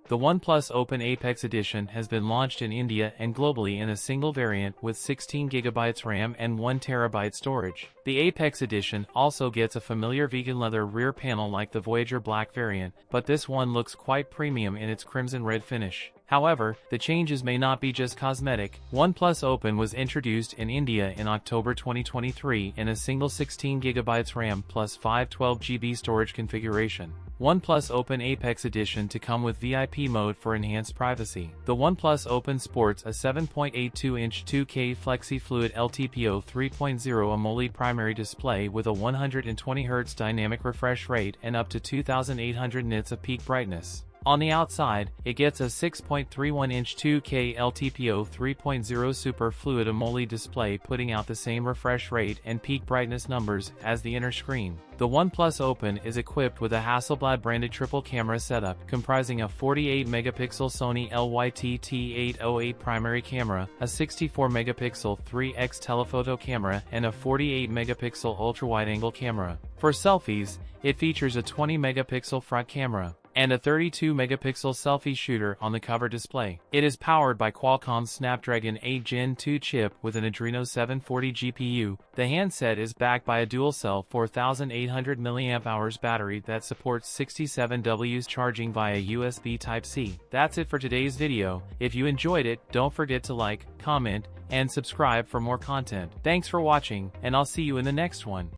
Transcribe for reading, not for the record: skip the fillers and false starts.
The OnePlus Open Apex Edition has been launched in India and globally in a single variant with 16GB RAM and 1TB storage. The Apex Edition also gets a familiar vegan leather rear panel like the Voyager Black variant, but this one looks quite premium in its crimson red finish. However, the changes may not be just cosmetic. OnePlus Open was introduced in India in October 2023 in a single 16GB RAM plus 512GB storage configuration. OnePlus Open Apex Edition to come with VIP mode for enhanced privacy. The OnePlus Open sports a 7.82-inch 2K Flexi Fluid LTPO 3.0 AMOLED primary display with a 120Hz dynamic refresh rate and up to 2800 nits of peak brightness. On the outside, it gets a 6.31-inch 2K LTPO 3.0 Super Fluid AMOLED display putting out the same refresh rate and peak brightness numbers as the inner screen. The OnePlus Open is equipped with a Hasselblad-branded triple camera setup comprising a 48-megapixel Sony LYT-T808 primary camera, a 64-megapixel 3x telephoto camera, and a 48-megapixel ultra-wide-angle camera. For selfies, it features a 20-megapixel front camera and a 32-megapixel selfie shooter on the cover display. It is powered by Qualcomm's Snapdragon 8 Gen 2 chip with an Adreno 740 GPU. The handset is backed by a dual-cell 4800 mAh battery that supports 67W's charging via USB Type-C. That's it for today's video. If you enjoyed it, don't forget to like, comment, and subscribe for more content. Thanks for watching, and I'll see you in the next one.